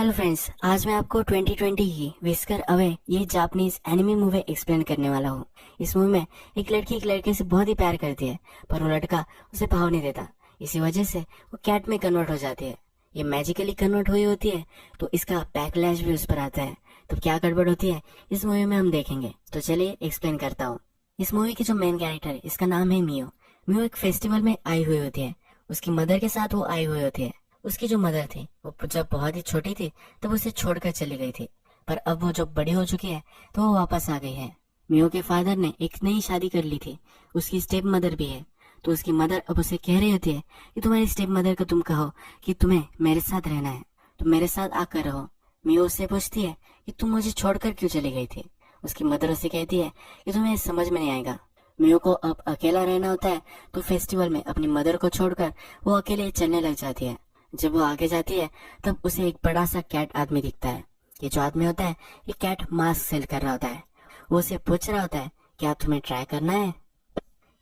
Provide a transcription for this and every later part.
Hello friends, आज मैं आपको 2020 की विस्कर अवे ये जापानीज एनिमे मूवी एक्सप्लेन करने वाला हूँ। इस मूवी में एक लड़की एक लड़के से बहुत ही प्यार करती है, पर वो लड़का उसे भाव नहीं देता। इसी वजह से वो कैट में कन्वर्ट हो जाती है। ये मैजिकली कन्वर्ट हुई होती है, तो इसका बैकलैश भी उस पर आता है। तो क्या गड़बड़ होती है इस मूवी में हम देखेंगे। तो चलिए एक्सप्लेन करता हूँ। इस मूवी की जो मेन कैरेक्टर है, इसका नाम है मियो। मियो एक फेस्टिवल में आई हुई होती है। उसकी मदर के साथ वो आई हुई होती है। उसकी जो मदर थी वो जब बहुत ही छोटी थी तब उसे छोड़कर चली गई थी, पर अब वो जब बड़ी हो चुकी है तो वो वापस आ गई है। मियो के फादर ने एक नई शादी कर ली थी। उसकी स्टेप मदर भी है, तो उसकी मदर अब उसे कह रही होती है कि तुम्हारी स्टेप मदर को तुम कहो कि तुम्हें मेरे साथ रहना है, तो मेरे साथ आकर रहो। मियो उससे पूछती है कि तुम मुझे छोड़कर क्यों चली गई थी। उसकी मदर उसे कहती है कि तुम्हें समझ में नहीं आएगा। मियो को अब अकेला रहना होता है, तो फेस्टिवल में अपनी मदर को छोड़कर वो अकेले चलने लग जाती है। जब वो आगे जाती है तब उसे एक बड़ा सा कैट आदमी दिखता है। ये जो आदमी होता है ये कैट मास्क सेल कर रहा होता है। वो उसे पूछ रहा होता है क्या तुम्हें ट्राई करना है।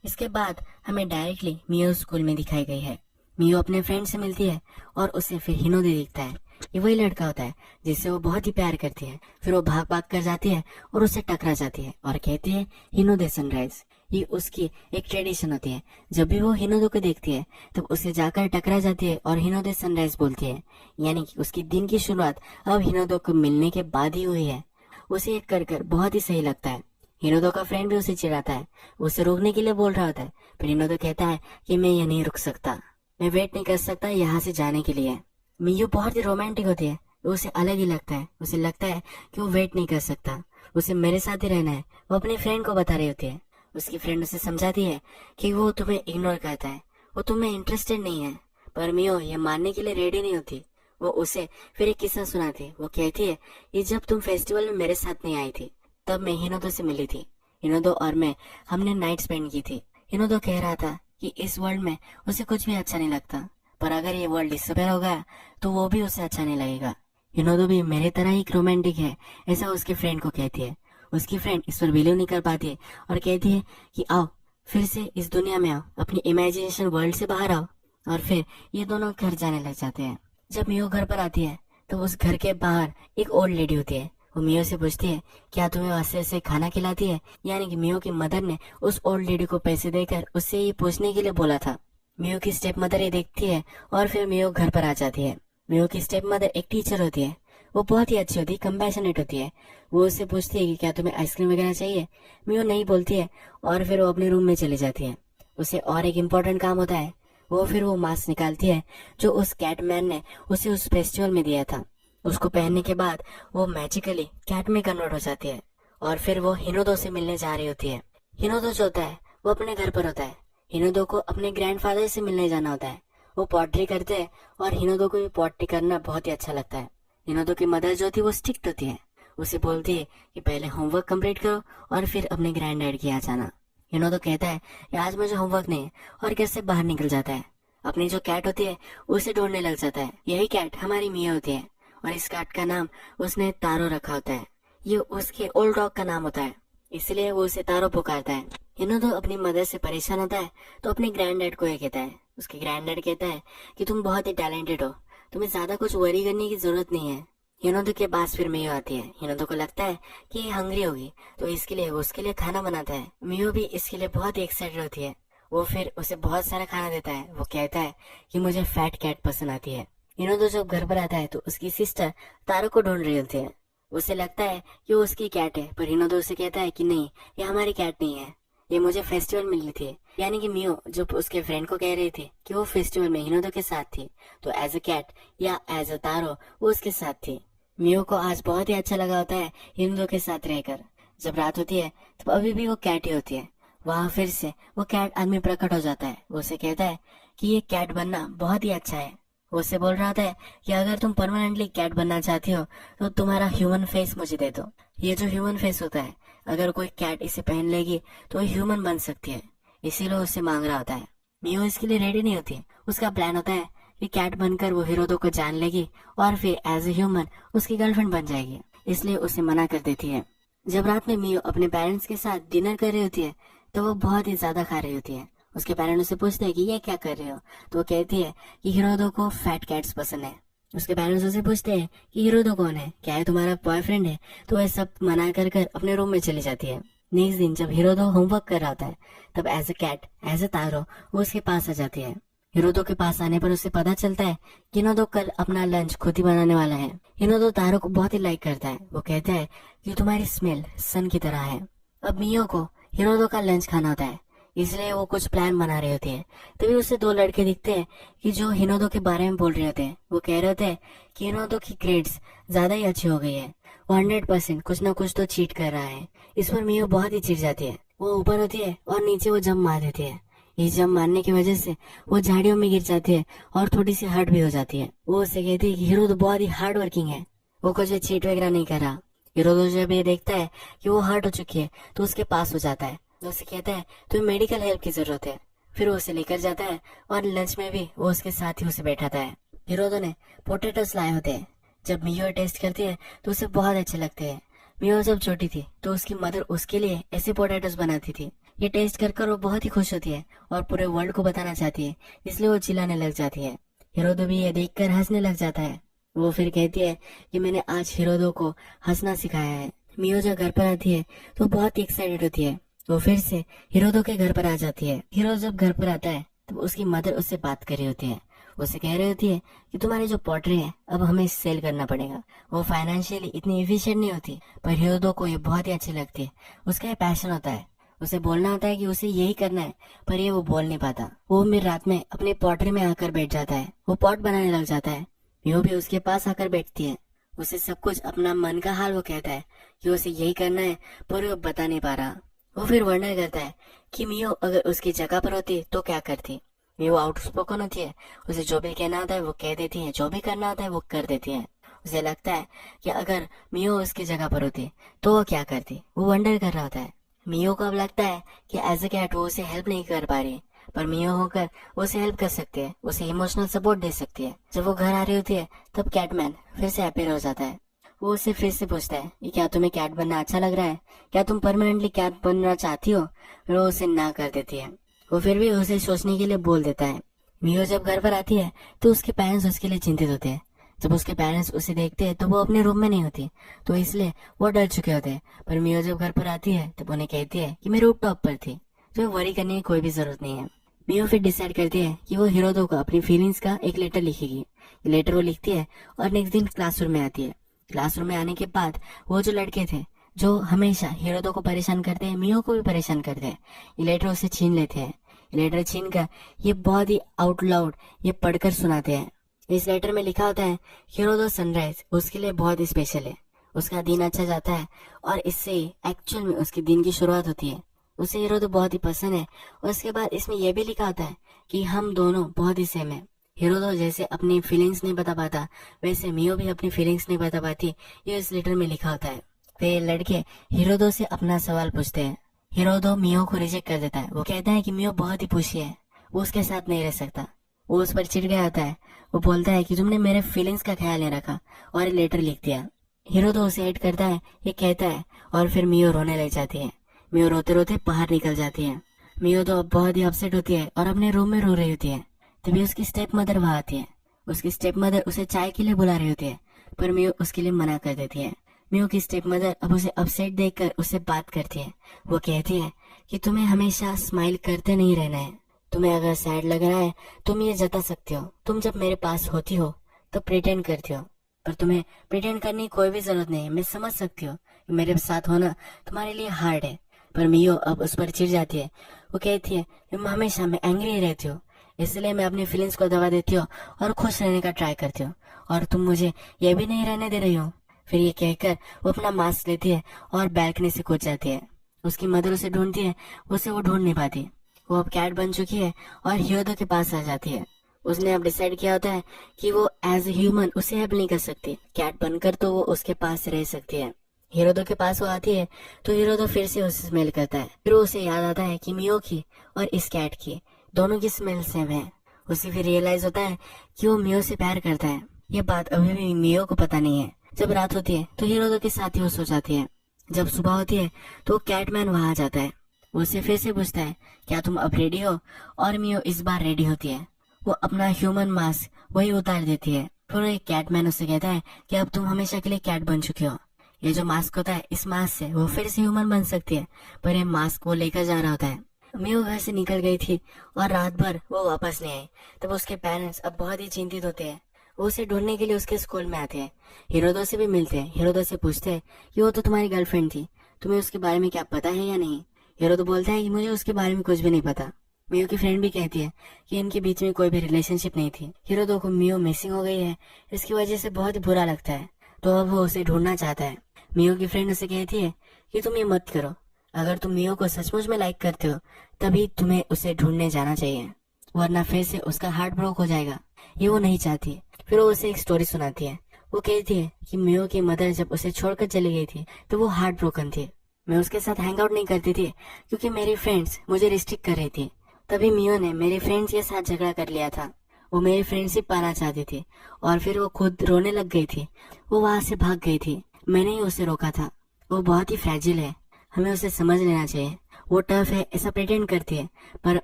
इसके बाद हमें डायरेक्टली मियो स्कूल में दिखाई गई है। मियो अपने फ्रेंड से मिलती है और उसे फिर हिनोदे दिखता है। ये वही लड़का होता है जिससे वो बहुत ही प्यार करती है। फिर वो भाग भाग कर जाती है और उसे टकरा जाती है और कहती है हिनोदे सनराइज। ये उसकी एक ट्रेडिशन होती है। जब भी वो हिनोदे को देखती है तब उसे जाकर टकरा जाती है और हिनोदे सनराइज बोलती है, यानी कि उसकी दिन की शुरुआत अब हिनोदे को मिलने के बाद ही हुई है। उसे ये कर कर बहुत ही सही लगता है। हिनोदे का फ्रेंड भी उसे चिढ़ाता है, उसे रोकने के लिए बोल रहा होता है, फिर हिनोदे कहता है कि मैं यहाँ नहीं रुक सकता, मैं वेट नहीं कर सकता यहाँ से जाने के लिए। मियो बहुत ही रोमांटिक होती है, उसे अलग ही लगता है। उसे लगता है कि वो वेट नहीं कर सकता, उसे मेरे साथ ही रहना है। वो अपने फ्रेंड को बता रही होती है। उसकी फ्रेंड उसे समझाती है कि वो तुम्हें इग्नोर करता है, वो तुम्हें इंटरेस्टेड नहीं है, पर मियो ये मानने के लिए रेडी नहीं होती। वो उसे फिर एक किस्सा सुनाती। वो कहती है कि जब तुम फेस्टिवल में मेरे साथ नहीं आई थी तब मैं हिनोदो से मिली थी। हिनोदो और मैं हमने नाइट स्पेंड की थी। हिनोदो कह रहा था कि इस वर्ल्ड में उसे कुछ भी अच्छा नहीं लगता, पर अगर ये वर्ल्ड डिसअपेयर हो गया तो वो भी उसे अच्छा नहीं लगेगा। हिनोदो भी मेरे तरह ही रोमांटिक है, ऐसा उसकी फ्रेंड को कहती है। उसकी फ्रेंड इस पर बिलीव नहीं कर पाती है और कहती है कि आओ फिर से इस दुनिया में आओ, अपनी इमेजिनेशन वर्ल्ड से बाहर आओ। और फिर ये दोनों घर जाने लग जाते हैं। जब मियो घर पर आती है तो उस घर के बाहर एक ओल्ड लेडी होती है। वो मियो से पूछती है क्या तुम्हें ऐसे ऐसे खाना खिलाती है, यानी कि मियो की मदर ने उस ओल्ड लेडी को पैसे देकर उससे ये पूछने के लिए बोला था। मियो की स्टेप मदर ये देखती है और फिर मियो घर पर आ जाती है। मियो की स्टेप मदर एक टीचर होती है। वो बहुत ही अच्छी होती है, कंपैशनेट होती है। वो उससे पूछती है कि क्या तुम्हें आइसक्रीम वगैरह चाहिए। मियो नहीं बोलती है और फिर वो अपने रूम में चली जाती है। उसे और एक इम्पोर्टेंट काम होता है। वो फिर वो मास्क निकालती है जो उस कैटमैन ने उसे उस फेस्टिवल में दिया था। उसको पहनने के बाद वो मैजिकली कैट में कन्वर्ट हो जाती है और फिर वो हिनोदो से मिलने जा रही होती है। हिनोदो जो होता है वो अपने घर पर होता है। हिनोदो को अपने ग्रैंडफादर से मिलने जाना होता है। वो पॉटरी करते हैं और हिनोदो को भी पॉटरी करना बहुत ही अच्छा लगता है। हिनोदो की मदर जो थी वो स्ट्रिक्ट होती है। उसे बोलती है कि पहले होमवर्क कंप्लीट करो और फिर अपने ग्रैंड डैड के यहाँ जाना। हिनोदो कहता है कि आज मुझे होमवर्क नहीं है और घर से बाहर निकल जाता है। अपनी जो कैट होती है उसे ढूंढने लग जाता है। यही कैट हमारी मिया होती है और इस कैट का नाम उसने तारो रखा होता है। ये उसके ओल्ड डॉग का नाम होता है, इसलिए वो उसे तारो पुकारता है। हिनोदो अपनी मदर से परेशान होता है तो अपने ग्रैंड डैड को ये कहता है। उसके ग्रैंड डैड कहता है कि तुम बहुत ही टैलेंटेड हो, तुम्हें ज्यादा कुछ वरी करने की जरूरत नहीं है। हिनोदो के पास फिर मियो आती है। हिनोदो को लगता है कि ये हंग्री होगी तो इसके लिए वो उसके लिए खाना बनाता है। मियो भी इसके लिए बहुत ही एक्साइटेड होती है। वो फिर उसे बहुत सारा खाना देता है। वो कहता है कि मुझे फैट कैट पसंद आती है। हिनोदो जब घर पर आता है तो उसकी सिस्टर तारो को ढूंढ रही होती है। उसे लगता है कि वो उसकी कैट है, पर हिनोदो उसे कहता है कि नहीं, ये हमारी कैट नहीं है, ये मुझे फेस्टिवल मिली थी। यानी कि मियो जो उसके फ्रेंड को कह रही थी कि वो फेस्टिवल में हिनोदो के साथ थी, तो एज अ कैट या एज अ तारो वो उसके साथ थी। मियो को आज बहुत ही अच्छा लगा होता है हिनोदो के साथ रहकर। जब रात होती है तब अभी भी वो कैट ही होती है। वहाँ फिर से वो कैट आदमी प्रकट हो जाता है। वो उसे कहता है कि ये कैट बनना बहुत ही अच्छा है। वो उससे बोल रहा था कि अगर तुम परमानेंटली कैट बनना चाहती हो तो तुम्हारा ह्यूमन फेस मुझे दे दो। ये जो ह्यूमन फेस होता है अगर कोई कैट इसे पहन लेगी तो वो ह्यूमन बन सकती है, इसीलिए उससे मांग रहा होता है। मियो इसके लिए रेडी नहीं होती। उसका प्लान होता है कि कैट बनकर वो हिरोदो को जान लेगी और फिर एज ए ह्यूमन उसकी गर्लफ्रेंड बन जाएगी, इसलिए उसे मना कर देती है। जब रात में मियो अपने पेरेंट्स के साथ डिनर कर रही होती है तो वो बहुत ही ज्यादा खा रही होती है। उसके पेरेंट्स उससे पूछते हैं कि ये क्या कर रहे हो, तो वो कहती है कि हिरोदो को फैट कैट्स पसंद है। उसके पेरेंट्स उसे पूछते हैं कि हिरोदो कौन है, क्या है तुम्हारा बॉयफ्रेंड है, तो वह सब मना कर कर अपने रूम में चली जाती है। नेक्स्ट दिन जब हिरोदो होमवर्क कर रहा होता है तब as a cat as a तारो वो उसके पास आ जाती है। हिरोदो के पास आने पर उसे पता चलता है कि हिरोदो कल अपना लंच खुद ही बनाने वाला है। हिरोदो तारो को बहुत ही लाइक करता है। वो कहता है कि तुम्हारी स्मेल सन की तरह है। अब मियो को हिरोदो का लंच खाना होता है, इसलिए वो कुछ प्लान बना रही होती है। तभी उसे दो लड़के दिखते हैं कि जो हिरोदो के बारे में बोल रहे होते हैं। वो कह रहे होते हैं कि हिरोदो की ग्रेड्स ज्यादा ही अच्छी हो गई है, वो 100% कुछ ना कुछ तो चीट कर रहा है। इस पर मियो बहुत ही चिढ़ जाती है। वो ऊपर होती है और नीचे वो जंप मार देती है। इस जंप मारने की वजह से वो झाड़ियों में गिर जाती है और थोड़ी सी हर्ट भी हो जाती है। वो उसे कहती है कि हिरोदो बहुत ही हार्ड वर्किंग है, वो कुछ चीट वगैरह नहीं कर रहा। हिरोदो जब ये देखता है कि वो हर्ट हो चुकी है तो उसके पास हो जाता है। वो उसे कहता है तुम्हें मेडिकल हेल्प की जरूरत है। फिर वो उसे लेकर जाता है और लंच में भी वो उसके साथ ही उसे बैठाता है। हिरोदो ने पोटैटोस लाए होते हैं। जब मियो टेस्ट करती है तो उसे बहुत अच्छे लगते हैं। मियो जब छोटी थी तो उसकी मदर उसके लिए ऐसे पोटैटोस बनाती थी। ये टेस्ट कर कर वो बहुत ही खुश होती है और पूरे वर्ल्ड को बताना चाहती है, इसलिए वो चिल्लाने लग जाती है। हिरोदो भी ये देखकर हंसने लग जाता है। वो फिर कहती है कि मैंने आज हिरोदो को हंसना सिखाया है। मियो जब घर पर आती है तो बहुत ही एक्साइटेड होती है। वो फिर से हिरोदो के घर पर आ जाती है। हिरो जब घर पर आता है तो उसकी मदर उससे बात कर रही होती है। उसे कह रही होती है कि तुम्हारी जो पॉटरी है अब हमें सेल करना पड़ेगा। वो फाइनेंशियली इतनी एफिशिएंट नहीं होती, पर हिरोदो को ये बहुत ही अच्छी लगती है। उसका ये पैशन होता है, उसे बोलना होता है कि उसे यही करना है, पर ये वो बोल नहीं पाता। वो फिर रात में अपने पॉटरी में आकर बैठ जाता है। वो पॉट बनाने लग जाता है। मियो भी उसके पास आकर बैठती है। उसे सब कुछ अपना मन का हाल वो कहता है कि उसे यही करना है, पर वो बता नहीं पा रहा। वो फिर वर्णन करता है कि मियो अगर उसकी जगह पर होती तो क्या करती। मियो आउटस्पोकन होती है, उसे जो भी कहना होता है वो कह देती है, जो भी करना होता है वो कर देती है। उसे लगता है कि अगर मियो उसकी जगह पर होती तो वो क्या करती। वो वंडर कर रहा होता है। मियो को अब लगता है कि एज ए कैट वो उसे हेल्प नहीं कर पा रही, पर मियो होकर वो उसे हेल्प कर सकती है, उसे इमोशनल सपोर्ट दे सकती है। जब वो घर आ रही होती है तब कैटमैन फिर से अपीयर हो जाता है। वो उसे फिर से पूछता है कि क्या तुम्हें कैट बनना अच्छा लग रहा है, क्या तुम परमानेंटली कैट बनना चाहती हो। फिर वो उसे ना कर देती है। वो फिर भी उसे सोचने के लिए बोल देता है। मियो जब घर पर आती है तो उसके पेरेंट्स उसके लिए चिंतित होते हैं। जब उसके पेरेंट्स उसे देखते हैं तो वो अपने रूम में नहीं होती, तो इसलिए वो डर चुके होते हैं। पर मियो जब घर पर आती है तो उन्हें कहती है कि मैं रूफ टॉप पर थी, तो वरी करने की कोई भी जरूरत नहीं है। मियो फिर डिसाइड करती है कि वो हिरोदो को अपनी फीलिंग्स का एक लेटर लिखेगी। लेटर वो लिखती है और नेक्स्ट दिन क्लासरूम में आती है। क्लासरूम में आने के बाद वो जो लड़के थे जो हमेशा हिरोदो को परेशान करते हैं, मियो को भी परेशान करते हैं, ये लेटर उसे छीन लेते हैं। लेटर छीन कर ये बहुत ही आउट लाउड ये पढ़कर सुनाते हैं। इस लेटर में लिखा होता है हिरोदो सनराइज उसके लिए बहुत ही स्पेशल है, उसका दिन अच्छा जाता है और इससे ही एक्चुअल में उसके दिन की शुरुआत होती है। उसे हिरोदो बहुत ही पसंद है। और उसके बाद इसमें यह भी लिखा होता है कि हम दोनों बहुत ही सेम है। हिरोदो जैसे अपनी फीलिंग्स नहीं बता पाता, वैसे मियो भी अपनी फीलिंग्स नहीं बता पाती, ये इस लेटर में लिखा होता है। फिर लड़के हिरोदो से अपना सवाल पूछते हैं। हिरोदो मियो को रिजेक्ट कर देता है। वो कहता है कि मियो बहुत ही पुशी है, वो उसके साथ नहीं रह सकता। वो उस पर चिढ़ गया होता है। वो बोलता है कि तुमने मेरे फीलिंग्स का ख्याल नहीं रखा और लेटर लिख दिया। हिरोदो उसे हेट करता है, ये कहता है, और फिर मियो रोने लग जाती है। मियो रोते रोते बाहर निकल जाती है। मियो तो अब बहुत ही अपसेट होती है और अपने रूम में रो रही होती है। तभी उसकी स्टेप मदर वहां आती है। उसकी स्टेप मदर उसे चाय के लिए बुला रही होती है, पर मियो उसके लिए मना कर देती है। मियो की स्टेप मदर अब उसे अपसेट देखकर उससे बात करती है। वो कहती है कि तुम्हें हमेशा स्माइल करते नहीं रहना है, तुम्हें अगर सैड लग रहा है तुम ये जता सकते हो। तुम जब मेरे पास होती हो तो प्रिटेंड करती हो, पर तुम्हें प्रिटेंड करने की कोई भी जरूरत नहीं है। मैं समझ सकती हूँ कि मेरे साथ होना तुम्हारे लिए हार्ड है। पर मियो अब उस पर चिढ़ जाती है। वो कहती है तुम हमेशा मैं एंग्री रहती हो, इसलिए मैं अपनी फीलिंग्स को दबा देती हूँ और खुश रहने का ट्राई करती हूँ, और तुम मुझे ये भी नहीं रहने दे रही हो। फिर ये कहकर वो अपना मास्क लेती है और बैल्कनी से कूद जाती है। उसकी मदर उसे ढूंढती है, उसे वो ढूंढ नहीं पाती। वो अब कैट बन चुकी है और हिरोदो के पास आ जाती है। उसने अब डिसाइड किया होता है कि वो एज ए ह्यूमन उसे हेल्प नहीं कर सकती, कैट बनकर तो वो उसके पास रह सकती है। हिरोदो के पास वो आती है तो हिरोदो फिर से उसे स्मेल करता है। फिर उसे याद आता है कि मियो की और इस कैट की दोनों की स्मेल सेम है। उसे फिर रियलाइज होता है कि वो मियो से प्यार करता है। ये बात अभी भी मियो को पता नहीं है। जब रात होती है तो हिरोदो के साथ ही वो सो जाती है। जब सुबह होती है तो कैटमैन वहां आ जाता है। वो उसे फिर से पूछता है क्या तुम अब रेडी हो, और मियो इस बार रेडी होती है। वो अपना ह्यूमन मास्क वही उतार देती है। फिर एक कैटमैन उससे कहता है कि अब तुम हमेशा के लिए कैट बन चुके हो। ये जो मास्क होता है, इस मास्क से वो फिर से ह्यूमन बन सकती है, पर ये मास्क वो लेकर जा रहा होता है। मियो घर से निकल गई थी और रात भर वो वापस नहीं आई। तब उसके पेरेंट्स अब बहुत ही चिंतित होते हैं। वो उसे ढूंढने के लिए उसके स्कूल में आते हैं। हिरोदो से भी मिलते हैं। हिरोदो से पूछते हैं कि वो तो तुम्हारी गर्लफ्रेंड थी, तुम्हें उसके बारे में क्या पता है या नहीं। हिरोदो बोलता है कि मुझे उसके बारे में कुछ भी नहीं पता। मियो की फ्रेंड भी कहती है कि इनके बीच में कोई भी रिलेशनशिप नहीं थी। हिरोदो को मियो मिसिंग हो गई है, इसकी वजह से बहुत ही बुरा लगता है, तो अब वो उसे ढूंढना चाहता है। मियो की फ्रेंड उसे कहती है कि तुम ये मत करो, अगर तुम मियो को सचमुच में लाइक करते हो तभी तुम्हें उसे ढूंढने जाना चाहिए, वरना फिर से उसका हार्ट ब्रोक हो जाएगा। ये वो नहीं चाहती। फिर वो उसे एक स्टोरी सुनाती है। वो कहती है कि मियो की मदर जब उसे छोड़कर चली गई थी तो वो हार्ट ब्रोकन थी। मैं उसके साथ हैंग आउट नहीं करती थी क्योंकि मेरी फ्रेंड्स मुझे रिस्ट्रिक्ट कर रही थी। तभी मियो ने मेरी फ्रेंड्स के साथ झगड़ा कर लिया था। वो मेरी फ्रेंडशिप पाना चाहती थी और फिर वो खुद रोने लग गई थी। वो वहां से भाग गई थी, मैंने ही उसे रोका था। वो बहुत ही फ्रैजिल है, हमें उसे समझ लेना चाहिए। वो टफ है ऐसा प्रिटेंड करती है, पर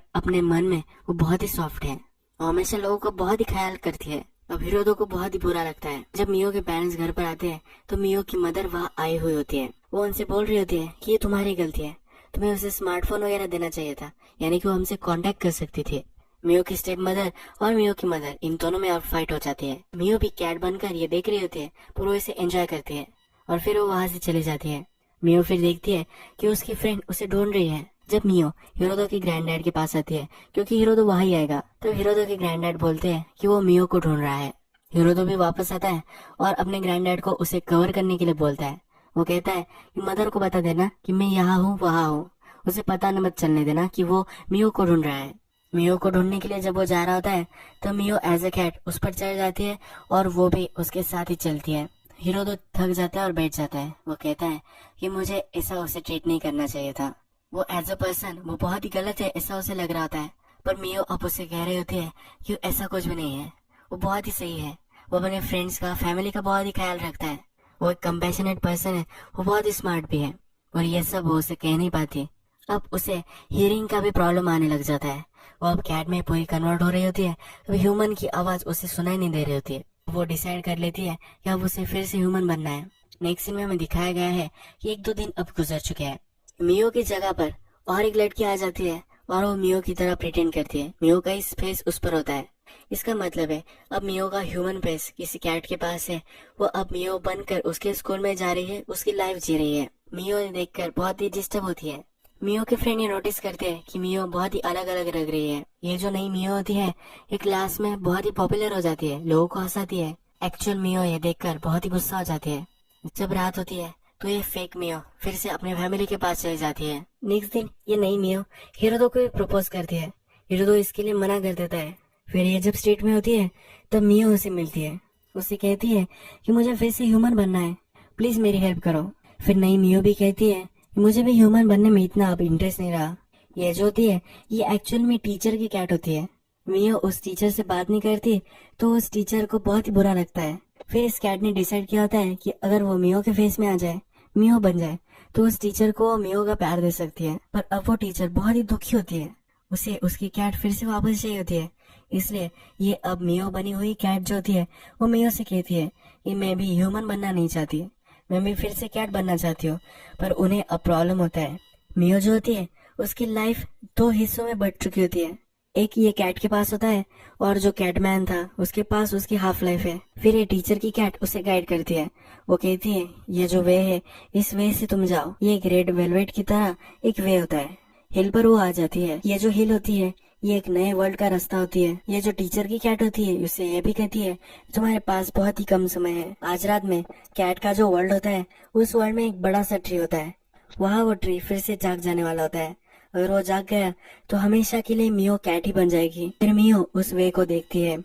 अपने मन में वो बहुत ही सॉफ्ट है और हमेशा लोगों का बहुत ही ख्याल करती है। अब हिरोदो को बहुत ही बुरा लगता है जब मियो के पेरेंट्स घर पर आते हैं तो मियो की मदर वहाँ आई हुई होती है। वो उनसे बोल रही होती है कि ये तुम्हारी गलती है, तुम्हें उसे स्मार्टफोन वगैरह देना चाहिए था, यानी कि वो हमसे कांटेक्ट कर सकती थी। मियो की स्टेप मदर और मियो की मदर इन दोनों में अब फाइट हो जाती है। मियो भी कैट बनकर ये देख रही होती है, पर वो इसे एंजॉय करती है और फिर वो वहाँ से चली जाती है। मियो फिर देखती है कि उसकी फ्रेंड उसे ढूंढ रही है। जब मियो हिरोदो के ग्रैंडडैड के पास आती है, क्योंकि हिरोदो वहाँ ही आएगा, तो हिरोदो के ग्रैंडडैड बोलते हैं कि वो मियो को ढूंढ रहा है। हिरोदो भी वापस आता है और अपने ग्रैंडडैड को उसे कवर करने के लिए बोलता है। वो कहता है कि मदर को बता देना कि मैं यहाँ हूँ वहाँ हूँ, उसे पता न मत चलने देना कि वो मियो को ढूंढ रहा है। मियो को ढूंढने के लिए जब वो जा रहा होता है तो मियो एज ए कैट उस पर चढ़ जाती है और वो भी उसके साथ ही चलती है। हिरोदो थक जाता है और बैठ जाता है। वो कहता है कि मुझे ऐसा उसे ट्रीट नहीं करना चाहिए था, वो एज अ पर्सन वो बहुत ही गलत है ऐसा उसे लग रहा होता है। पर मियो अब उसे कह रही होती है कि ऐसा कुछ भी नहीं है, वो बहुत ही सही है। वो अपने फ्रेंड्स का, फैमिली का बहुत ही ख्याल रखता है। वो एक कंपैशनेट पर्सन है, वो बहुत ही स्मार्ट भी है, और ये सब वो उसे कह नहीं पाती। अब उसे हियरिंग का भी प्रॉब्लम आने लग जाता है। वो अब कैट में पूरी कन्वर्ट हो रही होती है, तो ह्यूमन की आवाज उसे सुनाई नहीं दे रही होती है। वो डिसाइड कर लेती है कि अब उसे फिर से ह्यूमन बनना है। नेक्स्ट सीन में हमें दिखाया गया है कि 1-2 दिन अब गुजर चुके हैं। मियो की जगह पर और एक लड़की आ जाती है और वो मियो की तरह प्रिटेंड करती है। मियो का इस फेस उस पर होता है। इसका मतलब है अब मियो का ह्यूमन फेस किसी कैट के पास है। वो अब मियो बनकर उसके स्कूल में जा रही है, उसकी लाइफ जी रही है। मियो ने देखकर बहुत ही डिस्टर्ब होती है। मियो के फ्रेंड ये नोटिस करते हैं कि मियो बहुत ही अलग अलग लग रही है। ये जो नई मियो होती है ये क्लास में बहुत ही पॉपुलर हो जाती है, लोगों को हंसाती है। एक्चुअल मियो ये देखकर बहुत ही गुस्सा हो जाती है। जब रात होती है तो ये फेक मियो फिर से अपने फैमिली के पास चली जाती है। नेक्स्ट दिन ये नई मियो हिरोदो को प्रपोज करती है। हिरोदो इसके लिए मना कर देता है। फिर ये जब स्ट्रीट में होती है तब मियो उसे मिलती है। उसे कहती है कि मुझे फिर से ह्यूमन बनना है, प्लीज मेरी हेल्प करो। फिर नई मियो भी कहती है मुझे भी ह्यूमन बनने में इतना अब इंटरेस्ट नहीं रहा। ये जो होती है ये एक्चुअल में टीचर की कैट होती है। मियो उस टीचर से बात नहीं करती तो उस टीचर को बहुत ही बुरा लगता है। फिर इस कैट ने डिसाइड किया होता है कि अगर वो मियो के फेस में आ जाए, मियो बन जाए, तो उस टीचर को मियो का प्यार दे सकती है। पर अब वो टीचर बहुत ही दुखी होती है, उसे उसकी कैट फिर से वापस चाहिए होती है। इसलिए ये अब मियो बनी हुई कैट जो होती है वो मियो से कहती है कि मैं भी ह्यूमन बनना नहीं चाहती, मैं भी फिर से कैट बनना चाहती हूँ। पर उन्हें अब प्रॉब्लम होता है। मियो जो होती है उसकी लाइफ 2 हिस्सों में बट चुकी होती है। एक ये कैट के पास होता है और जो कैटमैन था उसके पास उसकी हाफ लाइफ है। फिर ये टीचर की कैट उसे गाइड करती है। वो कहती है ये जो वे है इस वे से तुम जाओ, ये एक रेड वेलवेट की तरह एक वे होता है। हिल पर वो आ जाती है। ये जो हिल होती है ये एक नए वर्ल्ड का रास्ता होती है। ये जो टीचर की कैट होती है उसे ये भी कहती है तुम्हारे पास बहुत ही कम समय है। आज रात में कैट का जो वर्ल्ड होता है उस वर्ल्ड में एक बड़ा सा ट्री होता है, वहाँ वो ट्री फिर से जाग जाने वाला होता है। अगर वो जाग गया तो हमेशा के लिए मियो कैट ही बन जाएगी। फिर मियो उस वे को देखती है,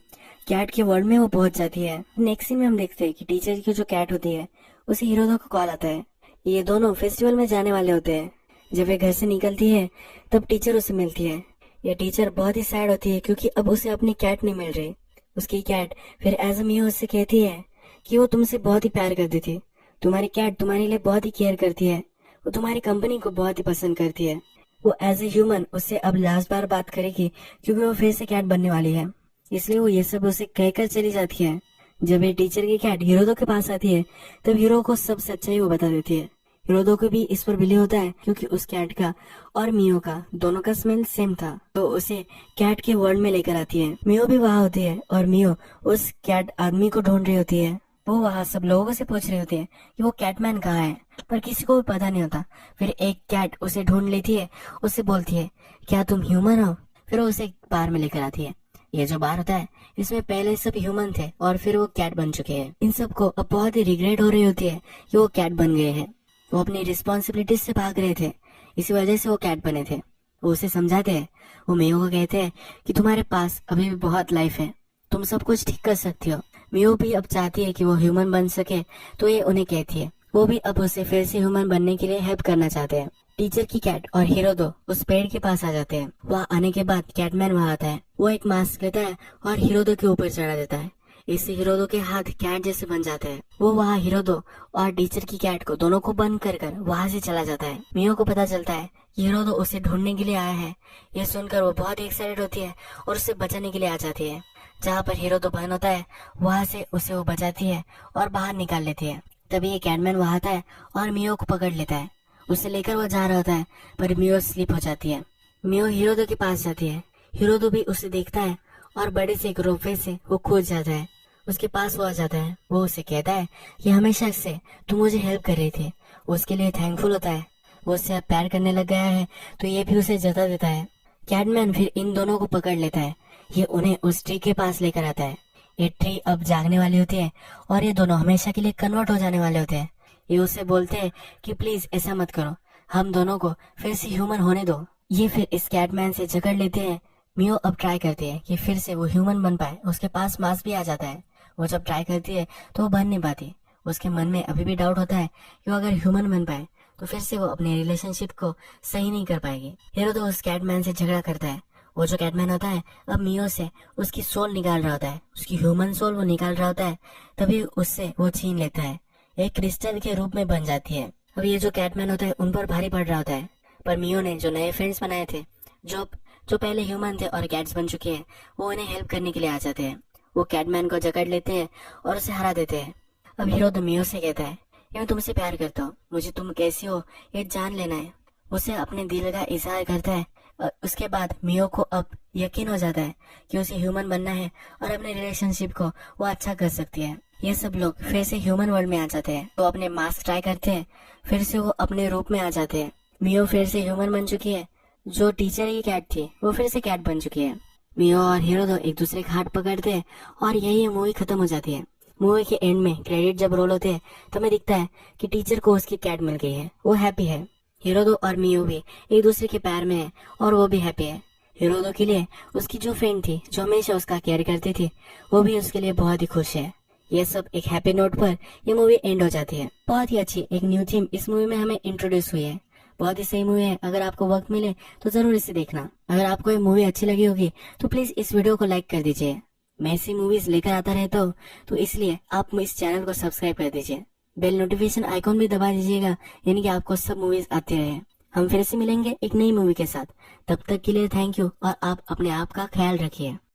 कैट के वर्ल्ड में वो पहुंच जाती है। नेक्स्ट सीन में हम देखते हैं कि टीचर की जो कैट होती है उसे हिरोदो को कॉल आता है। ये दोनों फेस्टिवल में जाने वाले होते हैं। जब वे घर से निकलती है तब टीचर उसे मिलती है। यह टीचर बहुत ही सैड होती है क्योंकि अब उसे अपनी कैट नहीं मिल रही। उसकी कैट फिर एज अ मियो उससे कहती है कि वो तुमसे बहुत ही प्यार करती थी, तुम्हारी कैट तुम्हारे लिए बहुत ही केयर करती है, वो तुम्हारी कंपनी को बहुत ही पसंद करती है। वो एज ए ह्यूमन उससे अब लास्ट बार बात करेगी क्योंकि वो फिर से कैट बनने वाली है। इसलिए वो ये सब उसे कहकर चली जाती है। जब ये टीचर की कैट हिरोदो के पास आती है तब हीरो को सब सच्चाई वो बता देती है। हिरोदो को भी इस पर बिलीव होता है क्योंकि उस कैट का और मियो का दोनों का स्मेल सेम था, तो उसे कैट के वर्ल्ड में लेकर आती है। मियो भी वहाँ होती है और मियो उस कैट आदमी को ढूंढ रही होती है। वो वहाँ सब लोगों से पूछ रही होती है कि वो कैटमैन कहाँ है, पर किसी को भी पता नहीं होता। फिर एक कैट उसे ढूंढ लेती है, उससे बोलती है क्या तुम ह्यूमन हो। फिर वो उसे बार में लेकर आती है। ये जो बार होता है इसमें पहले सब ह्यूमन थे और फिर वो कैट बन चुके हैं। इन सबको अब बहुत ही रिग्रेट हो रही होती है कि वो कैट बन गए हैं। वो अपनी रिस्पॉन्सिबिलिटीज से भाग रहे थे, इसी वजह से वो कैट बने थे। वो उसे समझाते हैं, वो मियो को कहते हैं कि तुम्हारे पास अभी भी बहुत लाइफ है, तुम सब कुछ ठीक कर सकती हो। मियो भी अब चाहती है कि वो ह्यूमन बन सके, तो ये उन्हें कहती है। वो भी अब उसे फिर से ह्यूमन बनने के लिए हेल्प करना चाहते हैं। टीचर की कैट और हिरोदो उस पेड़ के पास आ जाते हैं। वहाँ आने के बाद कैटमैन वहाँ आता है। वो एक मास्क लेता है और हिरोदो के ऊपर चढ़ा देता है। इससे हिरोदो के हाथ कैट जैसे बन जाते हैं। वो वहाँ हिरोदो और टीचर की कैट को दोनों को बंद कर वहाँ से चला जाता है। मियो को पता चलता है कि हिरोदो उसे ढूंढने के लिए आया है। यह सुनकर वो बहुत एक्साइटेड होती है और उसे बचाने के लिए आ जाती है। जहाँ पर हिरोदो बहन होता है वहाँ से उसे वो बचाती है और बाहर निकाल लेती है। तभी ये कैटमैन वहाँ आता है और मियो को पकड़ लेता है। उसे लेकर वो जा रहा होता है पर मियो स्लिप हो जाती है। मियो हिरोदो के पास जाती है। हिरोदो भी उसे देखता है और बड़े से एक रोपवे से वो कूद जाता है। उसके पास वो आ जाता है। वो उसे कहता है कि हमेशा से तुम मुझे हेल्प कर रही थी, उसके लिए थैंकफुल होता है। वो उससे प्यार करने लग गया है तो ये भी उसे जता देता है। कैटमैन फिर इन दोनों को पकड़ लेता है। ये उन्हें उस ट्री के पास लेकर आता है। ये ट्री अब जागने वाली होती है और ये दोनों हमेशा के लिए कन्वर्ट हो जाने वाले होते हैं। ये उसे बोलते हैं कि प्लीज ऐसा मत करो, हम दोनों को फिर से ह्यूमन होने दो। ये फिर इस कैटमैन से झगड़ लेते हैं। मियो अब ट्राई करती है कि फिर से वो ह्यूमन बन पाए। उसके पास मास्क भी आ जाता है। वो जब ट्राई करती है तो वो बन नहीं पाती। उसके मन में अभी भी डाउट होता है कि वो अगर ह्यूमन बन पाए तो फिर से वो अपने रिलेशनशिप को सही नहीं कर पाएगी। हीरो तो उस कैटमैन से झगड़ा करता है। वो जो कैटमैन होता है अब मियो से उसकी सोल निकाल रहा होता है, उसकी ह्यूमन सोल वो निकाल रहा होता है। तभी उससे वो छीन लेता है, एक क्रिस्टल के रूप में बन जाती है। अब ये जो कैटमैन होता है उन पर भारी पड़ रहा होता है, पर मियो ने जो नए फ्रेंड्स बनाए थे जो पहले ह्यूमन थे और कैट्स बन चुके हैं, वो उन्हें हेल्प करने के लिए आ जाते हैं। वो कैटमैन को जकड़ लेते हैं और उसे हरा देते हैं। अब हीरो तो मियो से कहता है मैं तुमसे प्यार करता हूँ, मुझे तुम कैसी हो ये जान लेना है। उसे अपने दिल का इजहार करता है। और उसके बाद मियो को अब यकीन हो जाता है कि उसे ह्यूमन बनना है और अपने रिलेशनशिप को वो अच्छा कर सकती है। ये सब लोग फिर से ह्यूमन वर्ल्ड में आ जाते हैं। वो अपने मास्क ट्राई करते हैं, फिर से वो अपने रूप में आ जाते हैं। मियो फिर से ह्यूमन बन चुकी है। जो टीचर की कैट थी वो फिर से कैट बन चुकी है। मियो और हीरो तो एक दूसरे का हाथ पकड़ते हैं और यही मूवी खत्म हो जाती है। मूवी के एंड में क्रेडिट जब रोल होते हैं तो हमें दिखता है कि टीचर को उसकी कैट मिल गई है, वो हैप्पी है। हिरोदो और मियो भी एक दूसरे के प्यार में है और वो भी हैप्पी है। हिरोदो के लिए उसकी जो फ्रेंड थी जो हमेशा उसका केयर करती थी वो भी उसके लिए बहुत ही खुश है। ये सब एक हैप्पी नोट पर ये मूवी एंड हो जाती है। बहुत ही अच्छी एक न्यू थीम इस मूवी में हमें इंट्रोड्यूस हुई है। बहुत ही सही मूवी है, अगर आपको वक्त मिले तो जरूर इसे देखना। अगर आपको ये मूवी अच्छी लगी होगी तो प्लीज इस वीडियो को लाइक कर दीजिए। मैं ऐसी मूवीज लेकर आता रहता हूँ तो इसलिए आप इस चैनल को सब्सक्राइब कर दीजिए। बेल नोटिफिकेशन आइकॉन भी दबा दीजिएगा, यानी कि आपको सब मूवीज आते रहे। हम फिर से मिलेंगे एक नई मूवी के साथ। तब तक के लिए थैंक यू और आप अपने आप का ख्याल रखिए।